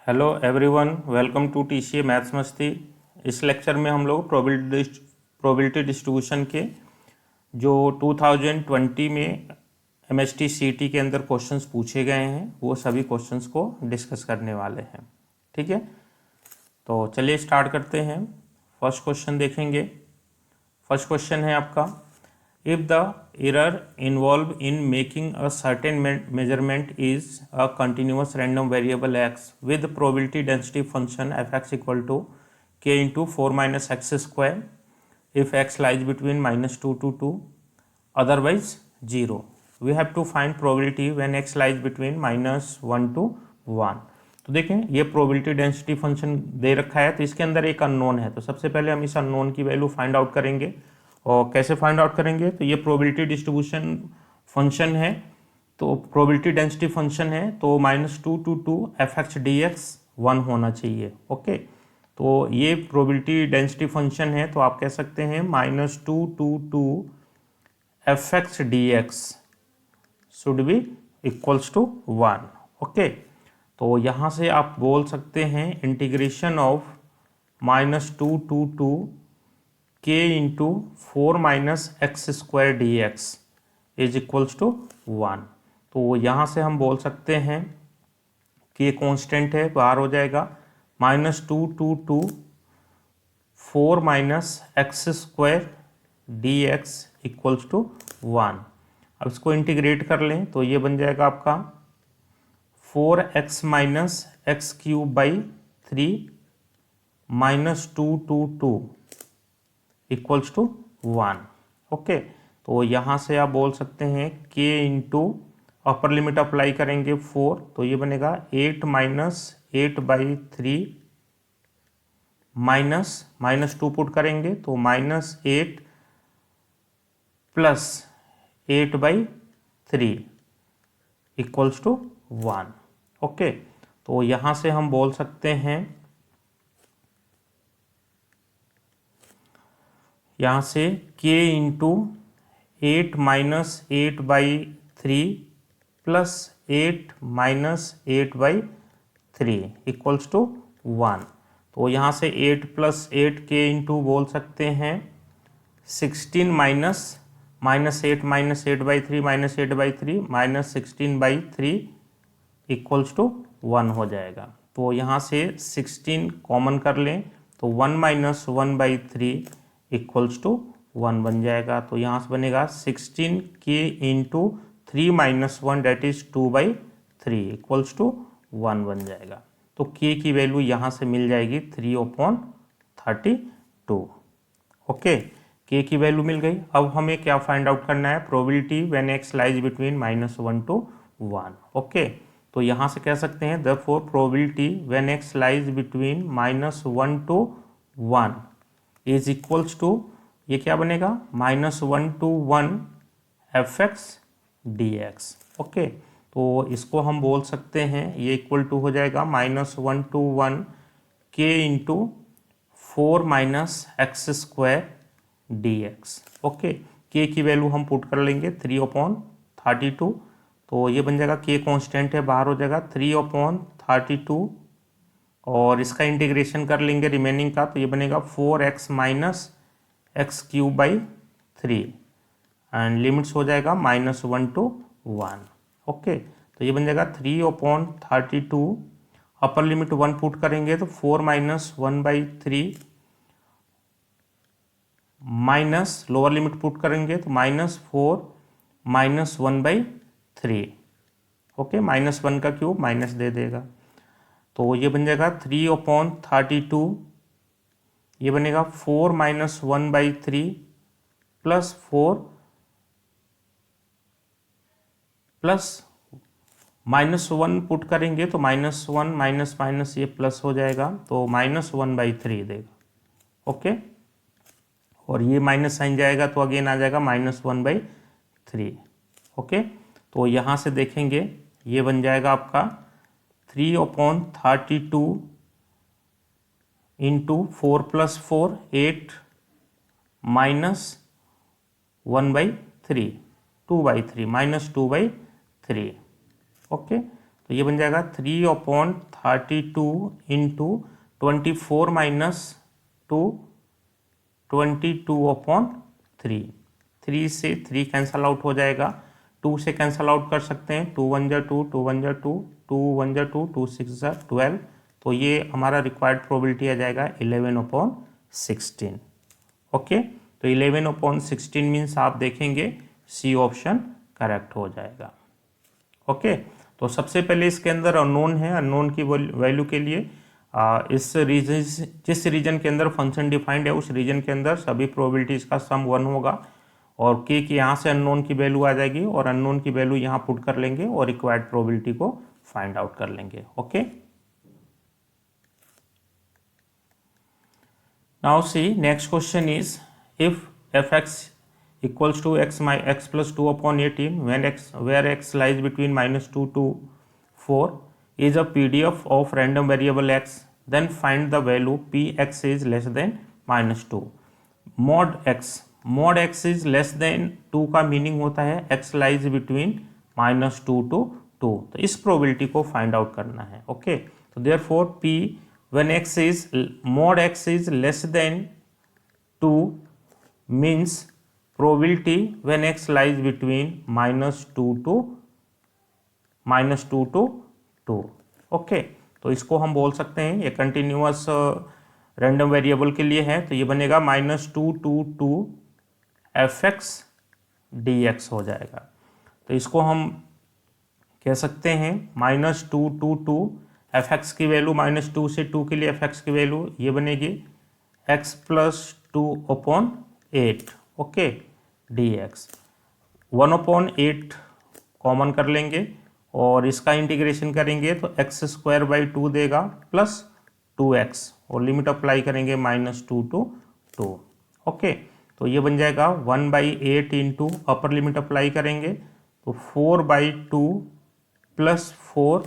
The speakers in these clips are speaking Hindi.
Hello everyone, welcome to TCA maths मस्ती। इस लेक्चर में हम लोग प्रोबेबिलिटी डिस्ट्रीब्यूशन के जो 2020 में एमएसटी सीटी के अंदर क्वेश्चंस पूछे गए हैं वो सभी क्वेश्चंस को डिस्कस करने वाले हैं। ठीक है, तो चलिए स्टार्ट करते हैं। फर्स्ट क्वेश्चन देखेंगे। फर्स्ट क्वेश्चन है आपका, if the error involved in making a certain measurement is a continuous random variable x with probability density function fx equal to k into 4 minus x square if x lies between -2 to 2, otherwise 0, we have to find probability when x lies between -1 to 1। तो देखें, ये प्रोबेबिलिटी डेंसिटी फंक्शन दे रखा है, तो इसके अंदर एक अननोन है। तो सबसे पहले हम इस अननोन की वैल्यू फाइंड आउट करेंगे। और कैसे फाइंड आउट करेंगे? तो ये प्रोबेबिलिटी डिस्ट्रीब्यूशन फंक्शन है, तो प्रोबेबिलिटी डेंसिटी फंक्शन है, तो -2 to 2 F X D x 1 होना चाहिए। ओके, तो ये प्रोबेबिलिटी डेंसिटी फंक्शन है, तो आप कह सकते हैं -2 to 2 F X D X should be equals to 1। Okay, तो यहाँ से आप बोल सकते हैं integration of -2 to 2 k into 4 minus X square D X is equals to 1। तो यहाँ से हम बोल सकते हैं कि ये कॉन्स्टेंट है, बाहर हो जाएगा। -2 to 2 4 minus X square D X equals to 1। अब इसको इंटीग्रेट कर लें तो ये बन जाएगा आपका 4x minus X cube by 3 -2 to 2 equals to 1। Okay, तो यहाँ से आप बोल सकते हैं k into upper limit apply करेंगे 4, तो ये बनेगा 8 माइनस 8/3 माइनस -2 पुट करेंगे तो -8 प्लस 8/3 इक्वल्स टू 1। ओके, तो यहाँ से हम बोल सकते हैं, यहाँ से k into 8 minus 8/3 plus 8 minus 8/3 equals to 1। तो यहाँ से 8 प्लस 8 k इंटू बोल सकते हैं 16 minus -8 minus 8/3 minus 8/3 minus 16/3 equals to 1 हो जाएगा। तो यहाँ से 16 कॉमन कर लें तो 1 माइनस 1/3 इक्वल्स टू 1 बन जाएगा। तो यहाँ से बनेगा 16 k into 3 minus 1 that is 2/3 equals to 1 बन जाएगा। तो k की वैल्यू यहाँ से मिल जाएगी 3/32। ओके, k की वैल्यू मिल गई। अब हमें क्या फाइंड आउट करना है? Probability when x lies between -1 to 1। Okay, तो यहाँ से कह सकते हैं therefore probability when x lies between -1 to 1 is equals to, ये क्या बनेगा? -1 to 1 F X D X. Okay, तो इसको हम बोल सकते हैं, ये इक्वल टू हो जाएगा -1 to 1 k into 4 minus X square D X. Okay, k की वैल्यू हम पुट कर लेंगे 3/32, तो ये बन जाएगा, k कांस्टेंट है, बाहर हो जाएगा 3/32 और इसका इंटीग्रेशन कर लेंगे रिमेनिंग का, तो ये बनेगा 4x minus X cube by 3 and limits हो जाएगा -1 to 1। ओके, तो ये बन जाएगा 3/32, अपर लिमिट 1 पुट करेंगे तो 4 minus 1/3 minus lower limit put करेंगे तो -4 माइनस 1/3। ओके, -1 का क्यूब माइनस दे देगा, तो ये बन जाएगा 3/32, ये बनेगा 4 माइनस 1/3 प्लस 4 प्लस -1 पुट करेंगे तो -1 माइनस माइनस ये प्लस हो जाएगा, तो -1/3 देगा। ओके, और ये माइनस साइन जाएगा तो अगेन आ जाएगा -1/3। ओके, तो यहाँ से देखेंगे ये बन जाएगा आपका 3/32 इंटू 4 प्लस 4 8 माइनस 1/3 2/3 -2/3। ओके, तो तो ये बन जाएगा 3/32 इंटू 24 माइनस 2 22/3। 3 से 3 कैंसल आउट हो जाएगा, 2 से कैंसल आउट कर सकते हैं, 2 1 जा 2, 2 1 जा 2, 2 1 जा 2, 2 6 जा 12। तो ये हमारा रिक्वायर्ड प्रोबेबिलिटी आ जाएगा 11/16। ओके, तो 11/16 मीन्स आप देखेंगे सी ऑप्शन करेक्ट हो जाएगा। ओके, तो सबसे पहले इसके अंदर अननोन है, अननोन की वैल्यू के लिए इस रीजन, जिस रीजन के अंदर फंक्शन डिफाइंड है उस रीजन के अंदर सभी प्रोबेबिलिटीज का सम 1 होगा और के की यहाँ से अननोन की वैल्यू आ जाएगी और अननोन की वैल्यू यहाँ पुट कर लेंगे और रिक्वायर्ड प्रोबेबिलिटी को फाइंड आउट कर लेंगे। Okay, now see next question is if fx equals to x plus 2/18 when where x lies between -2 to 4 is a PDF of random variable x, then find the value px is less than -2। mod x is less than 2 का मीनिंग होता है x lies between -2 to 2। तो इस प्रोबेबिलिटी को फाइंड आउट करना है। ओके, तो therefore p when x is mod x is less than 2 means probability when x lies between -2 to 2। Okay, तो इसको हम बोल सकते हैं, ये कंटिन्यूअस रैंडम वेरिएबल के लिए है, तो ये बनेगा -2 to 2 fx dx हो जाएगा। तो इसको हम कह सकते हैं -2 to 2 fx की वैल्यू -2 से 2 के लिए fx की वैल्यू ये बनेगी x plus 2/8। Okay, dx 1/8 common कर लेंगे और इसका इंटीग्रेशन करेंगे तो x²/2 देगा प्लस 2x और लिमिट अप्लाई करेंगे -2 to 2। ओके, तो ये बन जाएगा 1/8 इंटू अपर लिमिट अप्लाई करेंगे तो 4/2 प्लस 4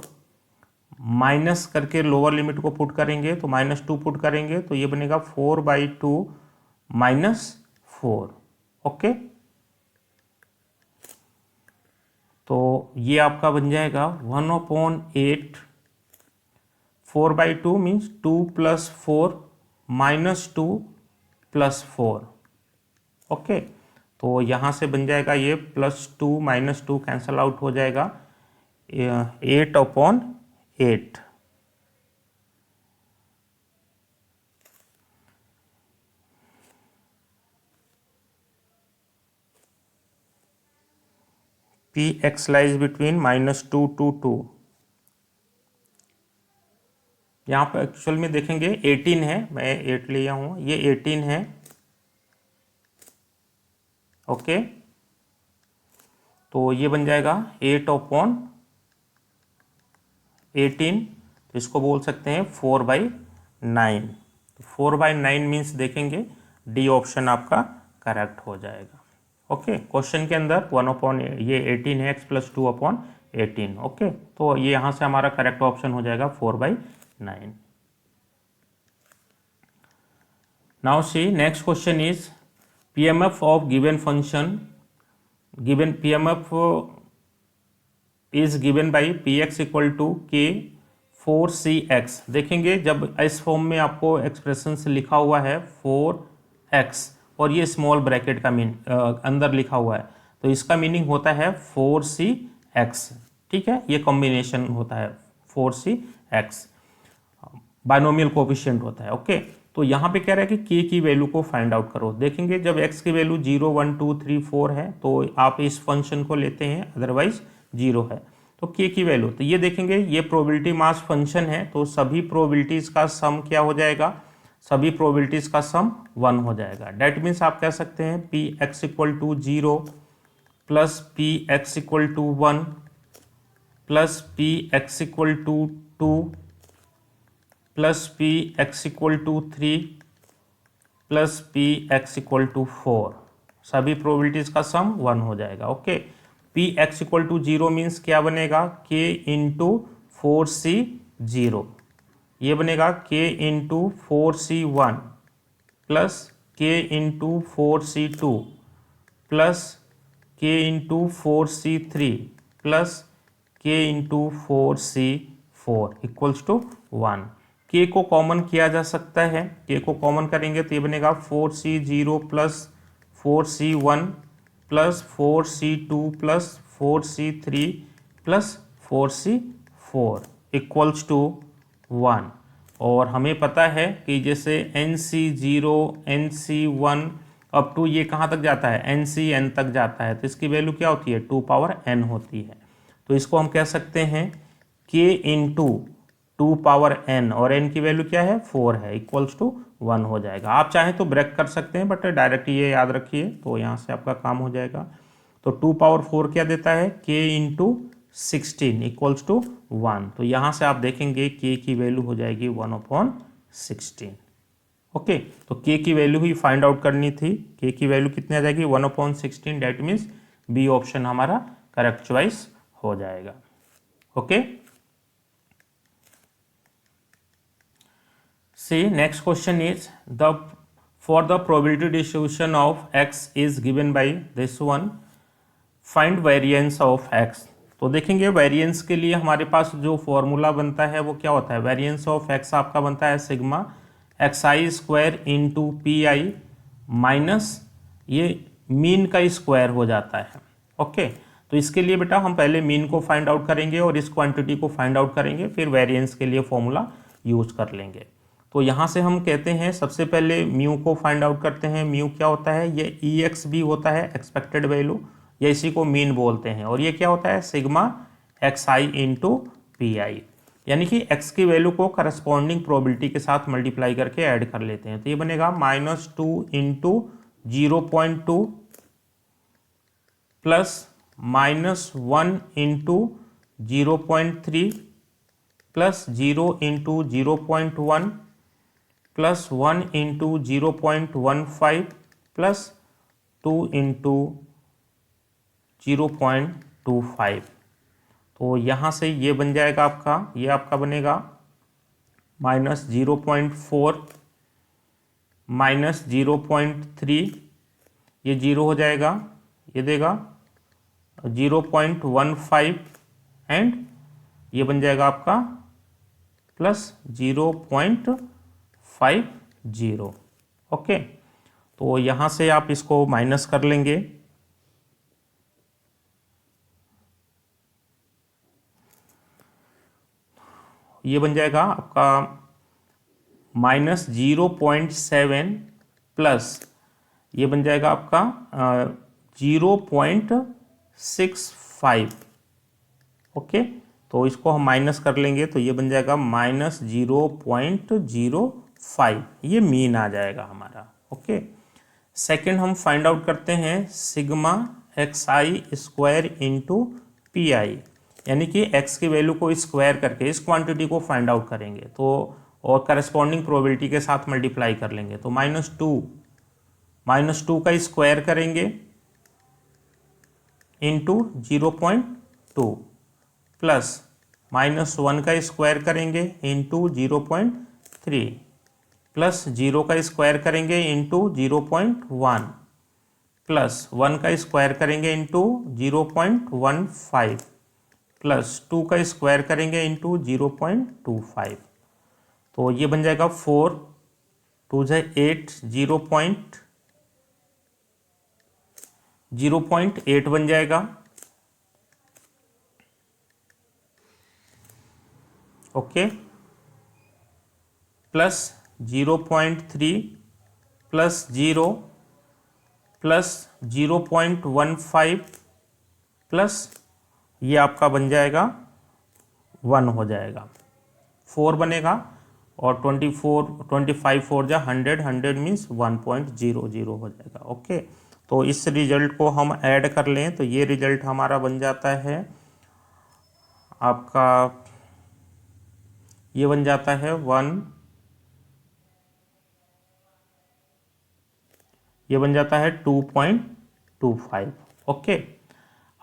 माइनस करके लोअर लिमिट को पुट करेंगे तो -2 पुट करेंगे तो ये बनेगा 4/2 -4। ओके, तो ये आपका बन जाएगा 1/8 4/2 मीन्स 2 + 4 -2 + 4। ओके, तो यहाँ से बन जाएगा ये +2 -2 कैंसल आउट हो जाएगा 8/8। P x lies between -2 to 2। यहाँ पर एक्चुअल में देखेंगे 18 है, मैं 8 लिया हूँ, ये 18 है। ओके, तो ये बन जाएगा 8/18, तो इसको बोल सकते हैं 4/9। तो 4/9 मीन्स देखेंगे डी ऑप्शन आपका करेक्ट हो जाएगा। ओके, क्वेश्चन के अंदर 1/8 ये 18 है, x + 2/18। ओके, तो ये यहाँ से हमारा करेक्ट ऑप्शन हो जाएगा 4/9। Now see next question is PMF of given function, given PMF is given by px = k4cx। देखेंगे जब इस फॉर्म में आपको एक्सप्रेशन लिखा हुआ है 4x और ये स्मॉल ब्रैकेट का अंदर लिखा हुआ है तो इसका मीनिंग होता है 4cx। ठीक है, ये कॉम्बिनेशन होता है 4cx, बाइनोमियल कोफिशिएंट होता है। ओके, तो यहाँ पे कह रहा है कि k की वैल्यू को फाइंड आउट करो। देखेंगे जब x की वैल्यू 0 1 2 3 4 है तो आप इस फंक्शन को लेते हैं, अदरवाइज 0 है तो k की वैल्यू, तो ये देखेंगे ये प्रोबेबिलिटी मास फंक्शन है तो सभी प्रोबेबिलिटीज का सम क्या हो जाएगा, सभी प्रोबेबिलिटीज का सम 1 हो जाएगा। डेट मीन्स आप कह सकते हैं px = 0 प्लस px = 1 प्लस px = 2 plus px = 3 plus px = 4, सभी प्रोबेबिलिटीज का सम 1 हो जाएगा। ओके, px = 0 मीन्स क्या बनेगा, k × 4c0, ये बनेगा k × 4c1 plus k × 4c2 plus k × 4c3 plus k into 4c4 equals to 1। k को कॉमन किया जा सकता है, k को कॉमन करेंगे तो ये बनेगा 4c0 plus 4c1 plus 4c2 plus 4c3 plus 4c4 equals to 1। और हमें पता है कि जैसे NC0 NC1 अप टू ये कहाँ तक जाता है, NCN तक जाता है, तो इसकी वैल्यू क्या होती है, 2 पावर n होती है। तो इसको हम कह सकते हैं k इंटू 2 पावर n, और n की वैल्यू क्या है, 4 है, इक्वल्स टू 1 हो जाएगा। आप चाहें तो ब्रेक कर सकते हैं, बट डायरेक्ट ये याद रखिए तो यहाँ से आपका काम हो जाएगा। तो 2 पावर 4 क्या देता है, k इंटू 16 इक्वल्स टू 1। तो यहाँ से आप देखेंगे k की वैल्यू हो जाएगी 1/16। ओके, तो k की वैल्यू ही फाइंड आउट करनी थी। k की वैल्यू कितनी आ जाएगी, 1/16। डेट मीन्स बी ऑप्शन हमारा करेक्ट चॉइस हो जाएगा। Okay, see next question is the for the probability distribution of x is given by this one, find variance of x। तो देखेंगे वेरिएंस के लिए हमारे पास जो फॉर्मूला बनता है वो क्या होता है, वेरिएंस ऑफ x आपका बनता है sigma xi square into P I minus ये मीन का स्क्वायर हो जाता है। ओके, तो इसके लिए बेटा हम पहले मीन को फाइंड आउट करेंगे और इस क्वांटिटी को फाइंड आउट करेंगे, फिर वेरिएंस के लिए फॉर्मूला यूज कर लेंगे। तो यहाँ से हम कहते हैं सबसे पहले म्यू को फाइंड आउट करते हैं। म्यू क्या होता है, ये EX भी होता है एक्सपेक्टेड वैल्यू, या इसी को मीन बोलते हैं, और ये क्या होता है सिग्मा xi इंटू पी आई, यानी कि x की वैल्यू को करस्पॉन्डिंग प्रोबेबिलिटी के साथ मल्टीप्लाई करके ऐड कर लेते हैं। तो ये बनेगा -2 into 0.2 plus -1 into 0.3 plus 0 into 0.1 plus 1 into 0.15 plus 2 into 0.25। तो यहाँ से ये बन जाएगा आपका, ये आपका बनेगा -0.4 -0.3, ये 0 हो जाएगा, ये देगा 0.15 एंड ये बन जाएगा आपका प्लस 0.50। ओके, तो यहाँ से आप इसको माइनस कर लेंगे, ये बन जाएगा आपका -0.7 प्लस ये बन जाएगा आपका 0.65। ओके, तो इसको हम माइनस कर लेंगे तो ये बन जाएगा -0.05, ये मीन आ जाएगा हमारा। ओके, सेकेंड हम फाइंड आउट करते हैं sigma xi square into P आई, यानी कि x की वैल्यू को स्क्वायर करके इस क्वांटिटी को फाइंड आउट करेंगे, तो और करस्पॉन्डिंग प्रोबेबिलिटी के साथ मल्टीप्लाई कर लेंगे। तो -2 का स्क्वायर करेंगे इंटू 0.2 प्लस -1 का स्क्वायर करेंगे इंटू 0.3 प्लस 0 का स्क्वायर करेंगे इंटू 0.1 प्लस 1 का स्क्वायर करेंगे इंटू 0.15 प्लस 2 का स्क्वायर करेंगे इंटू 0.25। तो ये बन जाएगा 4 2 से 8 0.8 बन जाएगा। Okay, plus 0.3 plus 0 plus 0.15 plus ये आपका बन जाएगा 1 हो जाएगा, 4 बनेगा, और 25 4 जा 100 मीन्स 1.00 हो जाएगा। ओके, तो इस रिजल्ट को हम ऐड कर लें तो ये रिजल्ट हमारा बन जाता है आपका, ये बन जाता है 1, ये बन जाता है 2.25। ओके,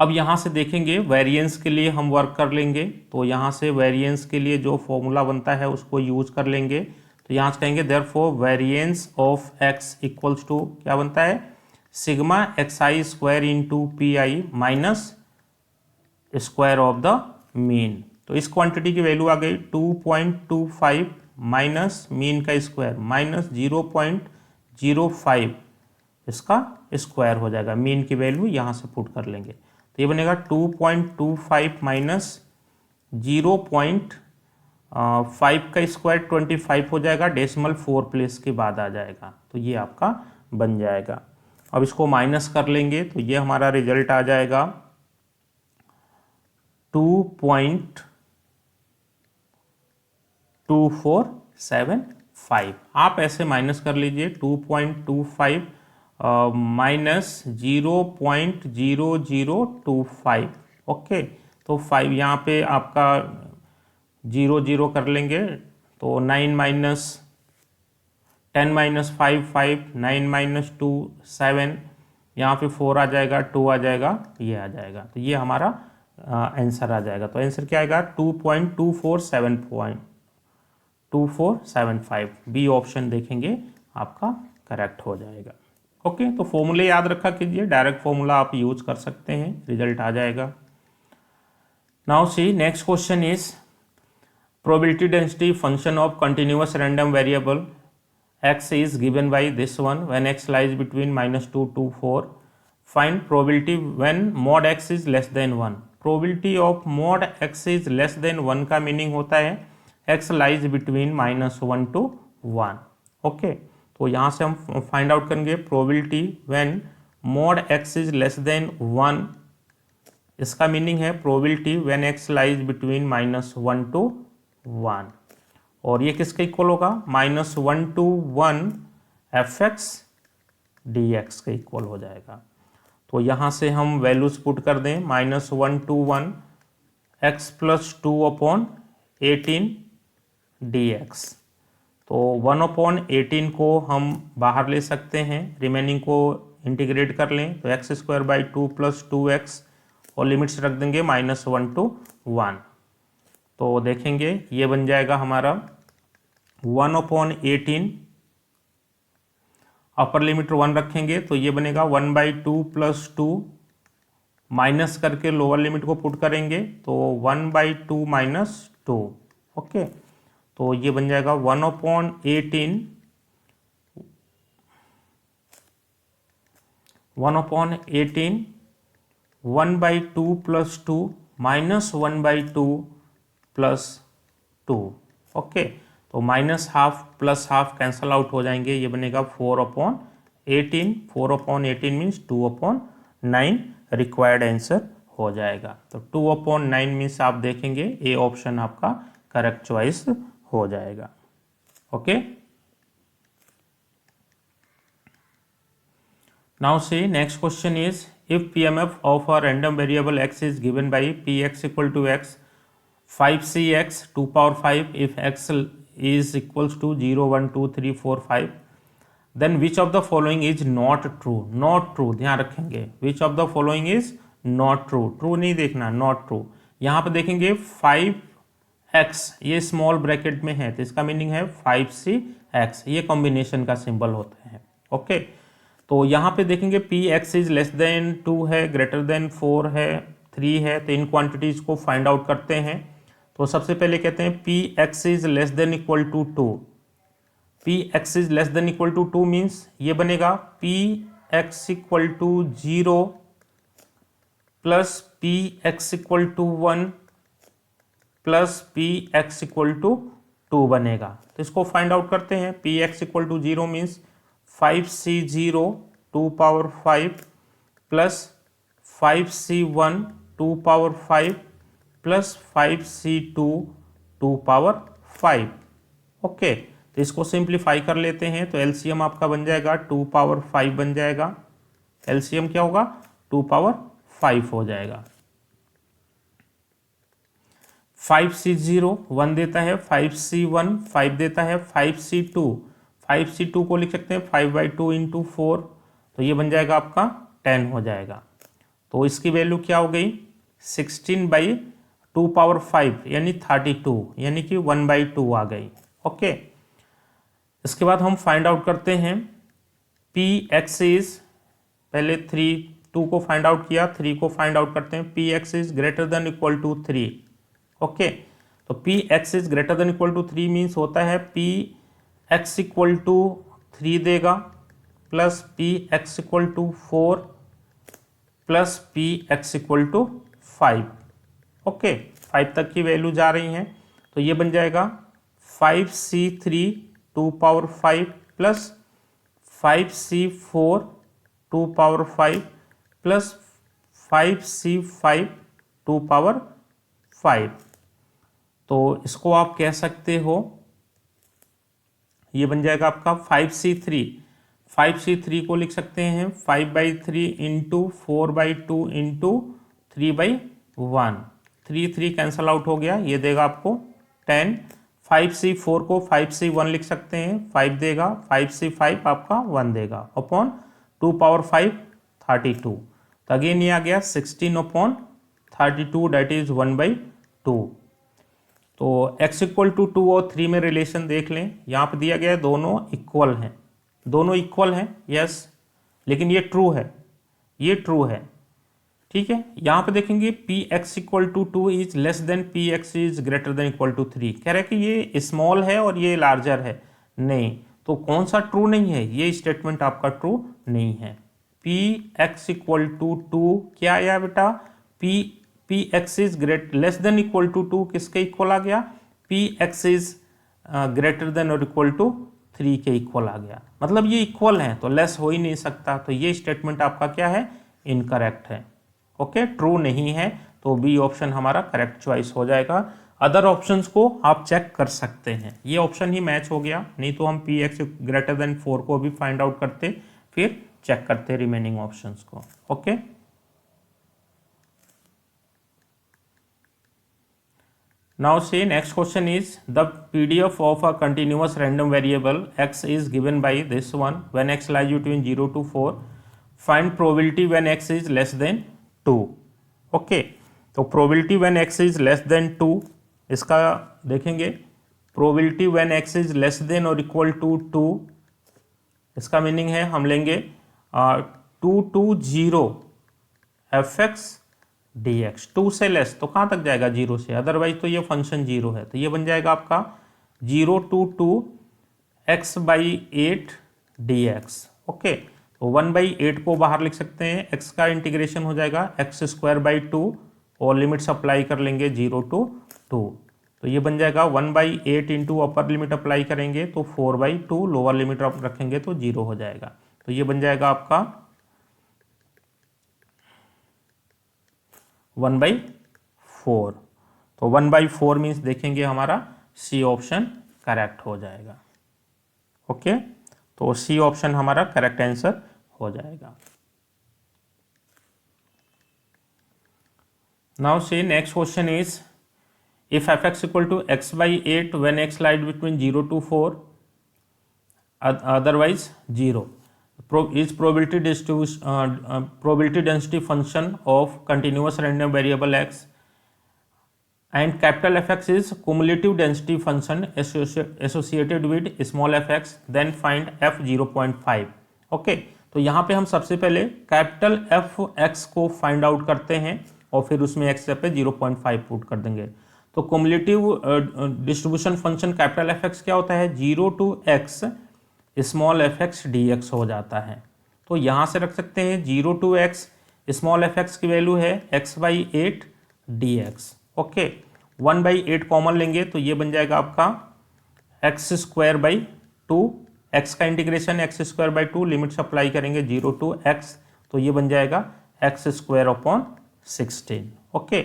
अब यहाँ से देखेंगे वेरिएंस के लिए हम वर्क कर लेंगे, तो यहाँ से वेरिएंस के लिए जो फॉर्मूला बनता है उसको यूज कर लेंगे। तो यहाँ से कहेंगे therefore variance of x equals to क्या बनता है, sigma xi square into P I minus square of the mean. तो इस क्वांटिटी की वैल्यू आ गई 2.25 माइनस मीन का स्क्वायर माइनस 0.05, इसका स्क्वायर हो जाएगा। मीन की वैल्यू यहाँ से पुट कर लेंगे तो ये बनेगा 2.25 माइनस 0.5 का स्क्वायर 25 हो जाएगा, डेसिमल 4 प्लेस के बाद आ जाएगा, तो ये आपका बन जाएगा। अब इसको माइनस कर लेंगे तो ये हमारा रिजल्ट आ जाएगा 2.2475। आप ऐसे माइनस कर लीजिए 2.25 माइनस 0.0025। ओके, तो 5 यहाँ पे आपका 0 कर लेंगे तो 9 माइनस 10 माइनस 5 5, 9 माइनस 2 7, यहाँ पे 4 आ जाएगा, 2 आ जाएगा, ये आ जाएगा, तो ये हमारा आंसर आ जाएगा। तो आंसर क्या आएगा 2.2475। बी ऑप्शन देखेंगे आपका करेक्ट हो जाएगा। ओके, तो फॉर्मूले याद रखा कीजिए, डायरेक्ट फॉर्मूला आप यूज कर सकते हैं, रिजल्ट आ जाएगा। Now see next question is probability density function of continuous random variable x is given by this one when x lies between -2 to 4. Find probability when mod x is less than 1. probability of mod x is less than 1 का मीनिंग होता है x lies between -1 to 1. Okay, तो यहाँ से हम फाइंड आउट करेंगे probability when mod x is less than 1, इसका मीनिंग है probability when x lies between -1 to 1, और ये किसके इक्वल होगा -1 to 1 fx dx के इक्वल हो जाएगा। तो यहाँ से हम वैल्यूज पुट कर दें -1 to 1 x + 2/18 dx। तो 1/18 को हम बाहर ले सकते हैं, रिमेनिंग को इंटीग्रेट कर लें तो x² + 2 + 2x और लिमिट्स रख देंगे -1 to 1। तो देखेंगे ये बन जाएगा हमारा 1/18, अपर लिमिट 1 रखेंगे तो ये बनेगा 1/2 + 2, माइनस करके लोअर लिमिट को पुट करेंगे तो 1/2 - 2। ओके, तो ये बन जाएगा 1/18 1/2 + 2 -1/2 + 2। ओके, तो -½ + ½ कैंसल आउट हो जाएंगे, ये बनेगा 4/18। 4/18 मीन्स 2/9 रिक्वायर्ड आंसर हो जाएगा। तो 2/9 मीन्स आप देखेंगे ए ऑप्शन आपका करेक्ट चॉइस हो जाएगा। Okay, now see next question is if PMF of a random variable x is given by Px = x 5cx 2⁵ if x is equals to 0 1 2 3 4 5, then which of the following is not true? not true ध्यान रखेंगे, which of the following is not true, true नहीं देखना, not true। यहाँ पे देखेंगे 5x ये स्मॉल ब्रैकेट में है तो इसका मीनिंग है 5cx, ये कॉम्बिनेशन का सिंबल होता है। ओके, तो यहाँ पे देखेंगे Px इज लेस देन 2 है, ग्रेटर देन 4 है, 3 है, तो इन क्वांटिटीज को फाइंड आउट करते हैं। तो सबसे पहले कहते हैं Px is less than equal to 2। Px is less than equal to 2 means ये बनेगा Px = 0 प्लस Px = 1 प्लस Px = 2 बनेगा। तो इसको फाइंड आउट करते हैं। Px = 0 means 5c0 2⁵ plus 5c1 2⁵ plus 5c2 2⁵। Okay, तो इसको सिंप्लीफाई कर लेते हैं तो एलसीएम आपका बन जाएगा 2⁵ बन जाएगा। एलसीएम क्या होगा 2⁵ हो जाएगा। 5c0 1 देता है, 5c1 5 देता है, 5c2 को लिख सकते हैं 5/2 × 4, तो ये बन जाएगा आपका 10 हो जाएगा। तो इसकी वैल्यू क्या हो गई 16/2⁵ यानी 32, यानी कि 1/2 आ गई। ओके, इसके बाद हम फाइंड आउट करते हैं Px इज, पहले 2 को फाइंड आउट किया, 3 को फाइंड आउट करते हैं। Px is greater than equal to 3, okay, तो P X is greater than equal to 3 means होता है पी एक्स इक्वल टू 3 देगा plus P X equal to 4 plus P X equal to 5। Okay, 5 तक की वैल्यू जा रही हैं, तो ये बन जाएगा 5c3 2 power 5 plus 5c4 2 power 5 plus 5c5 2 power 5। तो इसको आप कह सकते हो, ये बन जाएगा आपका 5c3 को लिख सकते हैं 5/3 इंटू 4/2 इंटू 3/1, 3 कैंसल आउट हो गया, ये देगा आपको 10। 5c4 को 5c1 लिख सकते हैं, 5 देगा, 5c5 आपका 1 देगा, अपॉन 2 पावर 5 32। तो अगेन ये आ गया 16 अपॉन 32 डेट इज 1/2। तो x इक्वल टू 2 और 3 में रिलेशन देख लें, यहाँ पर दिया गया है दोनों इक्वल हैं, दोनों इक्वल हैं, यस, लेकिन ये ट्रू है, ये ट्रू है, ठीक है। यहाँ पे देखेंगे P X equal to 2 is less than P X is greater than equal to 3, कह रहे हैं कि ये स्मॉल है और ये लार्जर है, नहीं, तो कौन सा ट्रू नहीं है, ये स्टेटमेंट आपका ट्रू नहीं है। पी एक्स इक्वल टू 2 क्या आया बेटा, P X is less than equal to 2 किसके इक्वल आ गया, P X is greater than और इक्वल टू 3 के इक्वल आ गया, मतलब ये इक्वल है तो लेस हो ही नहीं सकता, तो ये स्टेटमेंट आपका क्या है, इनकरेक्ट है। ओके, ट्रू नहीं है, तो बी ऑप्शन हमारा करेक्ट चॉइस हो जाएगा। अदर ऑप्शंस को आप चेक कर सकते हैं, ये ऑप्शन ही मैच हो गया, नहीं तो हम पी एक्स ग्रेटर देन 4 को भी फाइंड आउट करते, फिर चेक करते रिमेनिंग ऑप्शंस को। Okay, now say next question is the PDF of a continuous random variable x is given by this one when x lies between 0 to 4, find probability when x is less than 2। Okay, तो probability when x is less than 2 इसका देखेंगे, probability when x is less than or equal to 2, इसका मीनिंग है हम लेंगे 2 to 0 fx dx, 2 से लेस तो कहाँ तक जाएगा, 0 से, अदरवाइज तो ये फंक्शन 0 है, तो ये बन जाएगा आपका 0 to 2 x/8 dx। ओके, तो 1/8 को बाहर लिख सकते हैं, x का इंटीग्रेशन हो जाएगा x² 2 और लिमिट्स अप्लाई कर लेंगे 0 to 2, तो ये बन जाएगा 1/8 इंटू अपर लिमिट अप्लाई करेंगे तो 4/2, लोअर लिमिट रखेंगे तो 0 हो जाएगा, तो ये बन जाएगा आपका 1/4। तो 1/4 मीन्स देखेंगे हमारा सी ऑप्शन करेक्ट हो जाएगा। ओके, तो सी ऑप्शन हमारा करेक्ट आंसर हो जाएगा। Now see next question is if fx equal to x/8 when x lies between 0 to 4 otherwise 0 is probability density function of continuous random variable x and capital Fx is cumulative density function associated with small fx, then find f 0.5। Okay, तो यहाँ पे हम सबसे पहले कैपिटल एफ एक्स को फाइंड आउट करते हैं और फिर उसमें एक्स पे 0.5 पुट कर देंगे। तो cumulative distribution function capital F x क्या होता है, 0 to x small F X D x हो जाता है, तो यहाँ से रख सकते हैं 0 to x small F x की वैल्यू है x/8 dx। ओके, 1/8 कॉमन लेंगे तो ये बन जाएगा आपका x²/2, x का इंटीग्रेशन x²/2, लिमिट्स अप्लाई करेंगे 0 to x, तो ये बन जाएगा x² 16। Okay,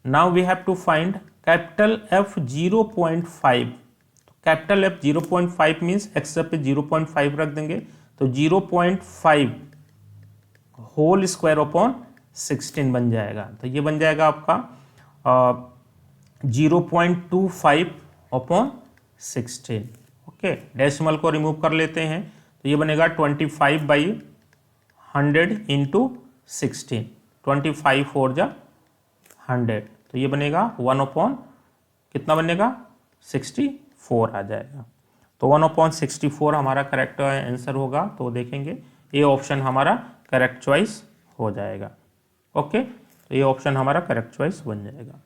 now we have to find capital F 0.5, capital F 0.5 means X पे 0.5 रख देंगे तो 0.5 होल स्क्वायर अपॉन 16 बन जाएगा, तो ये बन जाएगा आपका 0.25 अपॉन 16। ओके, डेसिमल को रिमूव कर लेते हैं तो ये बनेगा 25/100 इंटू 16, 25 4 जा 100, तो ये बनेगा 1 अपॉन कितना बनेगा 64 आ जाएगा, तो 1/64 हमारा करेक्ट आंसर होगा, तो देखेंगे ये ऑप्शन हमारा करेक्ट चॉइस हो जाएगा। ओके, तो ये ऑप्शन हमारा करेक्ट चॉइस बन जाएगा।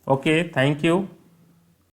Okay, thank you.